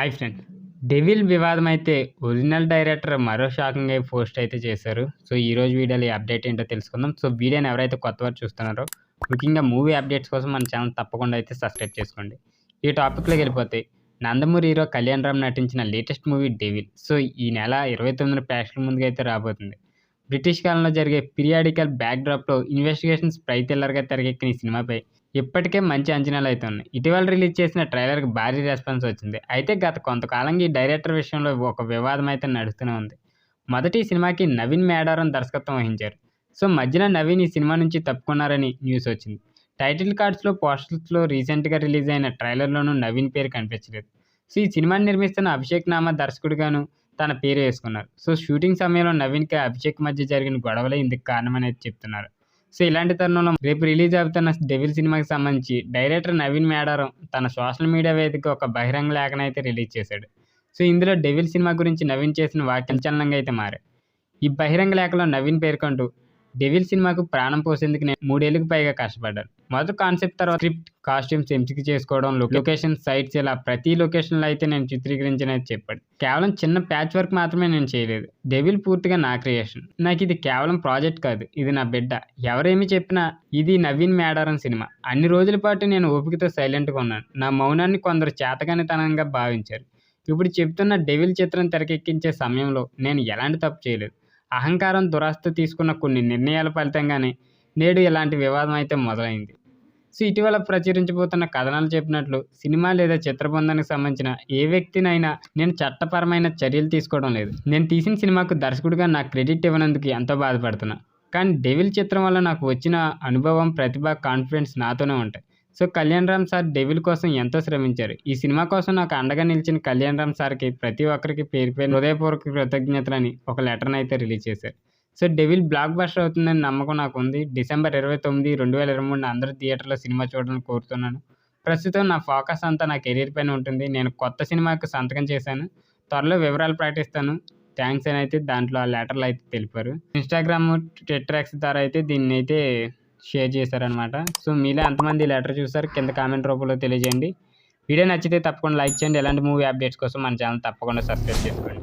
Hi friends. 'Devil' వివాదం అయితే original director మరో షాకింగ్ పోస్ట్ అయితే చేశారు. సో, ఈరోజు వీడియోలో ఈ అప్డేట్ ఏంటో తెలుసుకుందాం. సో, వీడియోని ఎవరైతే కొత్తవారు చూస్తున్నారో ముఖ్యంగా మూవీ అప్డేట్స్ కోసం మన ఛానల్ తప్పకుండా అయితే సబ్స్క్రైబ్ చేసుకోండి. ఈ టాపిక్‌లోకి వెళ్ళిపోతే నందమూరి హీరో కళ్యాణ్ రామ్ నటించిన లేటెస్ట్ మూవీ 'డెవిల్'. సో, ఈ నెల 29న ప్రేక్షకుల ముందుకు అయితే రాబోతుంది. బ్రిటిష్ కాలంలో జరిగే పీరియాడికల్ బ్యాక్‌డ్రాప్‌లో ఇన్వెస్టిగేషన్ స్పై థ్రిల్లర్‌గా తెరకెక్కిన ఈ సినిమాపై ఇప్పటికే మంచి అంచనాలైతే ఉన్నాయి. ఇటీవల రిలీజ్ చేసిన ట్రైలర్‌కి భారీ రెస్పాన్స్ వచ్చింది. అయితే గత కొంతకాలంగా ఈ డైరెక్టర్ విషయంలో ఒక వివాదం అయితే నడుస్తూనే ఉంది. మొదట ఈ సినిమాకి నవీన్ మేడారం దర్శకత్వం వహించారు. సో, మధ్యన నవీన్ ఈ సినిమా నుంచి తప్పుకున్నారని న్యూస్ వచ్చింది. టైటిల్ కార్డ్స్‌లో, పోస్టర్స్‌లో, రీసెంట్‌గా రిలీజ్ అయిన ట్రైలర్‌లోనూ నవీన్ పేరు కనిపించలేదు. సో, ఈ సినిమాని నిర్మిస్తున్న అభిషేక్ నామా దర్శకుడిగాను తన పేరు వేసుకున్నారు. సో, షూటింగ్ సమయంలో నవీన్‌కి అభిషేక్ మధ్య జరిగిన గొడవలే ఇందుకు కారణమని అయితే చెప్తున్నారు. సో, ఇలాంటి తరుణంలో రేపు రిలీజ్ అవుతున్న 'డెవిల్' సినిమాకి సంబంధించి డైరెక్టర్ నవీన్ మేడారం తన సోషల్ మీడియా వేదికగా ఒక బహిరంగ లేఖను అయితే రిలీజ్ చేశాడు. సో, ఇందులో 'డెవిల్' సినిమా గురించి నవీన్ చేసిన వ్యాఖ్యలు సంచలనంగా అయితే మారాయి. ఈ బహిరంగ లేఖలో నవీన్ పేర్కొంటూ 'డెవిల్' సినిమాకు ప్రాణం పోసేందుకు నేను 3 ఏళ్లకు పైగా కష్టపడ్డాను. మొదట కాన్సెప్ట్, తర్వాత స్క్రిప్ట్, కాస్ట్యూమ్స్ ఎంపిక చేసుకోవడం, లొకేషన్, సైట్స్ ఇలా ప్రతి లొకేషన్‌లో అయితే నేను చిత్రీకరించానని చెప్పాడు. కేవలం చిన్న ప్యాచ్ వర్క్ మాత్రమే నేను చేయలేదు. 'డెవిల్' పూర్తిగా నా క్రియేషన్. నాకు ఇది కేవలం ప్రాజెక్ట్ కాదు, ఇది నా బిడ్డ. ఎవరేమి చెప్పినా ఇది నవీన్ మేడారం సినిమా. అన్ని రోజుల పాటు నేను ఓపికతో సైలెంట్‌గా ఉన్నాను. నా మౌనాన్ని కొందరు చేతకానితనంగా భావించారు. ఇప్పుడు చెప్తున్న 'డెవిల్' చిత్రం తెరకెక్కించే సమయంలో నేను ఎలాంటి తప్పు చేయలేదు. అహంకారం, దురాశతో తీసుకున్న కొన్ని నిర్ణయాల ఫలితంగానే నేడు ఇలాంటి వివాదం అయితే మొదలైంది. సో, ఇటీవల ప్రచురించబోతున్న కథనాలు చెప్పినట్లు సినిమా లేదా చిత్ర బృందానికి సంబంధించిన ఏ వ్యక్తినైనా నేను చట్టపరమైన చర్యలు తీసుకోవడం లేదు. నేను తీసిన సినిమాకు దర్శకుడిగా నాకు క్రెడిట్ ఇవ్వనందుకు ఎంతో బాధపడుతున్నా. కానీ 'డెవిల్' చిత్రం వల్ల నాకు వచ్చిన అనుభవం, ప్రతిభ, కాన్ఫిడెన్స్ నాతోనే ఉంటాయి. So, Kalyan Ram sir 'devil' కోసం ఎంతో శ్రమించారు. ఈ సినిమా కోసం నాకు అండగా నిలిచిన కళ్యాణ్ రామ్ సార్‌కి ప్రతి ఒక్కరికి పేరు పేరున హృదయపూర్వక కృతజ్ఞతలని ఒక లెటర్‌ని అయితే రిలీజ్ చేశారు. సో, 'డెవిల్' బ్లాక్ బస్టర్ అవుతుందని నమ్మకం నాకుంది. డిసెంబర్ 29, 2023న అందరూ థియేటర్‌లో సినిమా చూడాలని కోరుతున్నాను. ప్రస్తుతం నా ఫోకస్ అంతా నా కెరీర్ పైన ఉంటుంది. నేను కొత్త సినిమాకు సంతకం చేశాను. త్వరలో వివరాలు ప్రకటిస్తాను. థాంక్స్ అని అయితే దాంట్లో ఆ లెటర్‌లో అయితే తెలిపారు. ఇన్‌స్టాగ్రామ్, ట్విట్టర్, ఎక్స్ ద్వారా అయితే దీన్నైతే షేర్ చేశారనమాట. సో, మీలో ఎంతమంది ఈ లెటర్ చూసారు కింద కామెంట్ రూపంలో తెలియజేయండి. వీడియో నచ్చితే తప్పకుండా లైక్ చేయండి. ఎలాంటి మూవీ అప్డేట్స్ కోసం మన ఛానల్ తప్పకుండా సబ్స్క్రైబ్ చేసుకోండి.